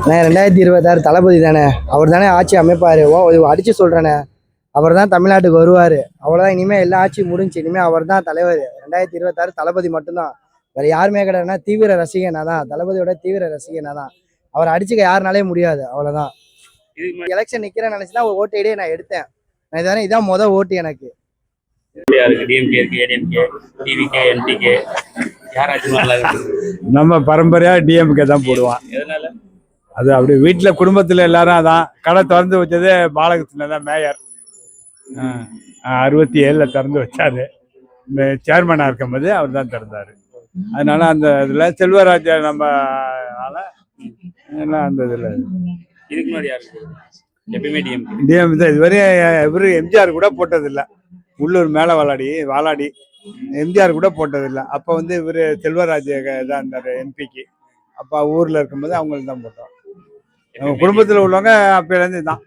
நான் 2026 தளபதி தானே, அவர் தானே ஆட்சி அமைப்பார். அடித்து சொல்கிறேனே, அவர் தான் தமிழ்நாட்டுக்கு வருவார். அவ்வளோதான், இனிமேல் எல்லா ஆட்சியும் முடிஞ்சு, இனிமேல் அவர் தான் தலைவர். 2026 தளபதி மட்டும்தான், வேறு யாருமே கிடையாதுன்னா. தீவிர ரசிகனா தான், தளபதியோட தீவிர ரசிகனா தான். அவர் அடிச்சுக்க யாருனாலே முடியாது, அவ்வளோதான். எலெக்ஷன் நிற்கிறேன்னு நினச்சி தான் ஒரு ஓட்டு ஐடியை நான் எடுத்தேன். நான் இதுதானே, இதான் மொதல் ஓட்டு எனக்கு. நம்ம பரம்பரையா டிஎம்கே தான் போடுவான். அது அப்படி வீட்டில் குடும்பத்தில் எல்லாரும் அதான். கடை திறந்து வச்சது பாலகிருஷ்ணன் தான், மேயர். 67 திறந்து வச்சாரு. சேர்மனாக இருக்கும்போது அவர் தான் திறந்தாரு. அதனால அந்த இதில் செல்வராஜா நம்ம அந்த இதில் டிஎம் தான் இதுவரையும். இவரு எம்ஜிஆர் கூட போட்டதில்லை. உள்ளூர் மேலே வாலாடி எம்ஜிஆர் கூட போட்டதில்லை. அப்போ வந்து இவர் செல்வராஜ் தான் இருந்தார் எம்பிக்கு. அப்போ ஊரில் இருக்கும்போது அவங்களுக்கு தான் போட்டோம். குடும்பத்தில் உள்ளவங்க அப்போலேருந்து தான்.